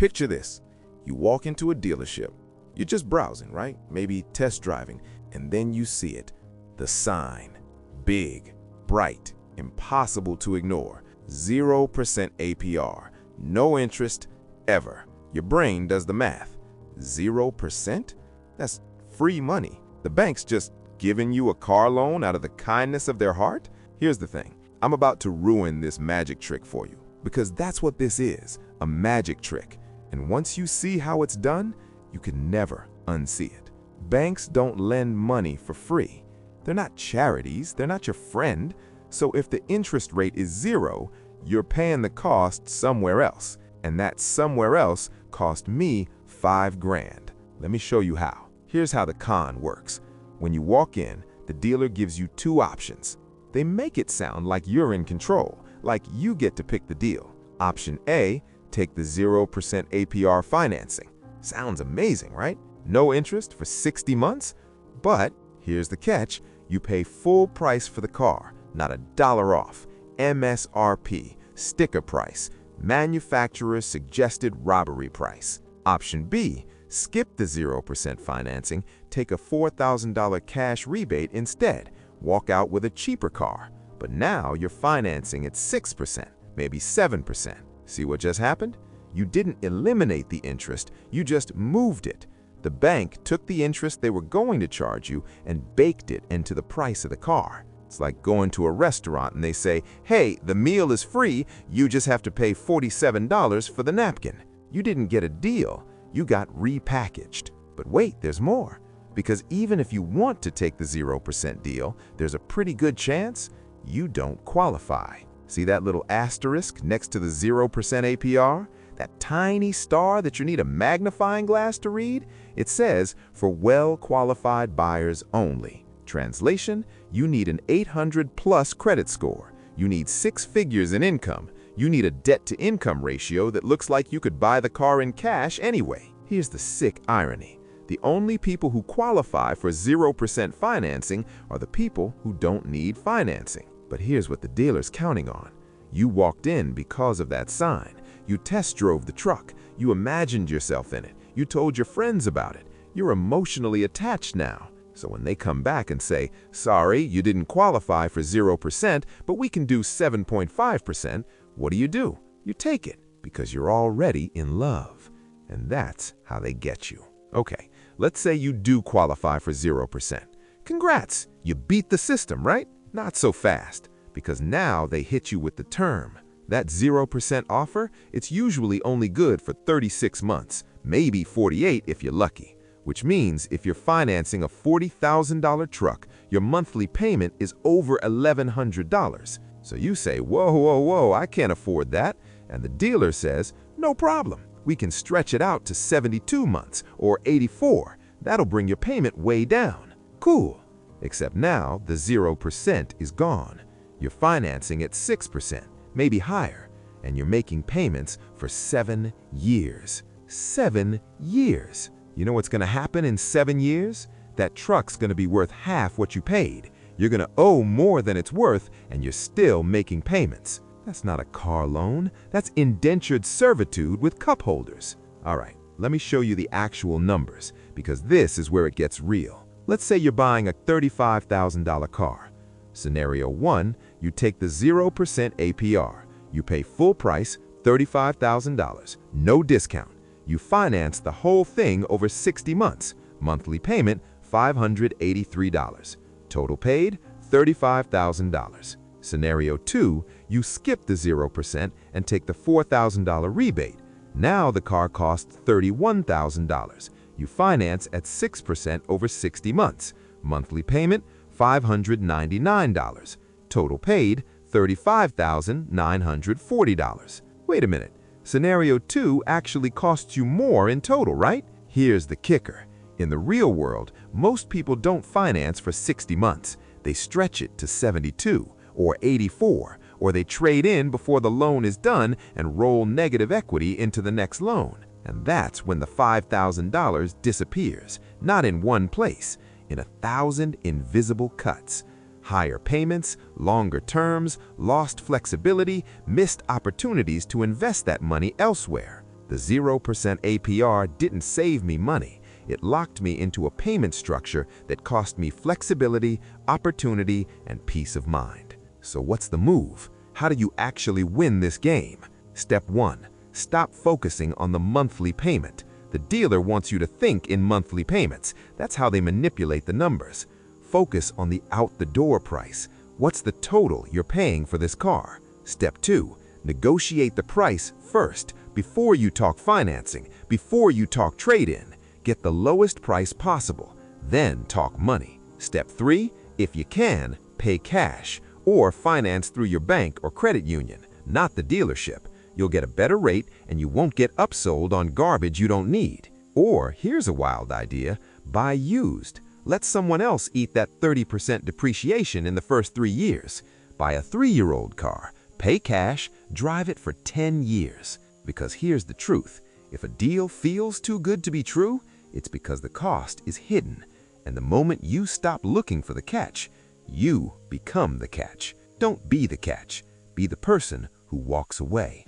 Picture this. You walk into a dealership. You're just browsing, right? Maybe test driving, and then you see it. The sign. Big, bright, impossible to ignore. 0% APR. No interest, ever. Your brain does the math. 0%? That's free money. The bank's just giving you a car loan out of the kindness of their heart? Here's the thing. I'm about to ruin this magic trick for you, because that's what this is, a magic trick. And once you see how it's done, you can never unsee it. Banks don't lend money for free. They're not charities, they're not your friend. So if the interest rate is 0, you're paying the cost somewhere else. And that somewhere else cost me $5,000. Let me show you how. Here's how the con works. When you walk in, the dealer gives you 2 options. They make it sound like you're in control, like you get to pick the deal. Option A, take the 0% APR financing. Sounds amazing, right? No interest for 60 months? But here's the catch. You pay full price for the car, not $1 off. MSRP, sticker price, manufacturer's suggested robbery price. Option B, skip the 0% financing, take a $4,000 cash rebate instead. Walk out with a cheaper car. But now you're financing at 6%, maybe 7%. See what just happened? You didn't eliminate the interest, you just moved it. The bank took the interest they were going to charge you and baked it into the price of the car. It's like going to a restaurant and they say, hey, the meal is free, you just have to pay $47 for the napkin. You didn't get a deal, you got repackaged. But wait, there's more. Because even if you want to take the 0% deal, there's a pretty good chance you don't qualify. See that little asterisk next to the 0% APR? That tiny star that you need a magnifying glass to read? It says, for well-qualified buyers only. Translation, you need an 800+ credit score. You need 6 figures in income. You need a debt-to-income ratio that looks like you could buy the car in cash anyway. Here's the sick irony. The only people who qualify for 0% financing are the people who don't need financing. But here's what the dealer's counting on. You walked in because of that sign. You test drove the truck. You imagined yourself in it. You told your friends about it. You're emotionally attached now. So when they come back and say, sorry, you didn't qualify for 0%, but we can do 7.5%, what do? You take it because you're already in love. And that's how they get you. Okay, let's say you do qualify for 0%. Congrats, you beat the system, right? Not so fast, because now they hit you with the term. That 0% offer, it's usually only good for 36 months, maybe 48 if you're lucky. Which means if you're financing a $40,000 truck, your monthly payment is over $1,100. So you say, whoa, I can't afford that. And the dealer says, no problem. We can stretch it out to 72 months or 84. That'll bring your payment way down. Cool. Except now the 0% is gone. You're financing at 6%, maybe higher, and you're making payments for 7 years. 7 years. You know what's going to happen in 7 years? That truck's going to be worth half what you paid. You're going to owe more than it's worth, and you're still making payments. That's not a car loan. That's indentured servitude with cup holders. All right, let me show you the actual numbers, because this is where it gets real. Let's say you're buying a $35,000 car. Scenario 1, you take the 0% APR. You pay full price, $35,000, no discount. You finance the whole thing over 60 months. Monthly payment, $583. Total paid, $35,000. Scenario 2, you skip the 0% and take the $4,000 rebate. Now the car costs $31,000. You finance at 6% over 60 months. Monthly payment, $599. Total paid, $35,940. Wait a minute. Scenario 2 actually costs you more in total, right? Here's the kicker. In the real world, most people don't finance for 60 months. They stretch it to 72 or 84, or they trade in before the loan is done and roll negative equity into the next loan. And that's when the $5,000 disappears, not in one place, in 1,000 invisible cuts. Higher payments, longer terms, lost flexibility, missed opportunities to invest that money elsewhere. The 0% APR didn't save me money. It locked me into a payment structure that cost me flexibility, opportunity, and peace of mind. So what's the move? How do you actually win this game? Step 1. Stop focusing on the monthly payment. The dealer wants you to think in monthly payments. That's how they manipulate the numbers. Focus on the out-the-door price. What's the total you're paying for this car? Step 2. Negotiate the price first, before you talk financing, before you talk trade-in. Get the lowest price possible, then talk money. Step 3. If you can, pay cash or finance through your bank or credit union, not the dealership. You'll get a better rate and you won't get upsold on garbage you don't need. Or, here's a wild idea, buy used. Let someone else eat that 30% depreciation in the first 3 years. Buy a 3-year-old car, pay cash, drive it for 10 years. Because here's the truth, if a deal feels too good to be true, it's because the cost is hidden. And the moment you stop looking for the catch, you become the catch. Don't be the catch. Be the person who walks away.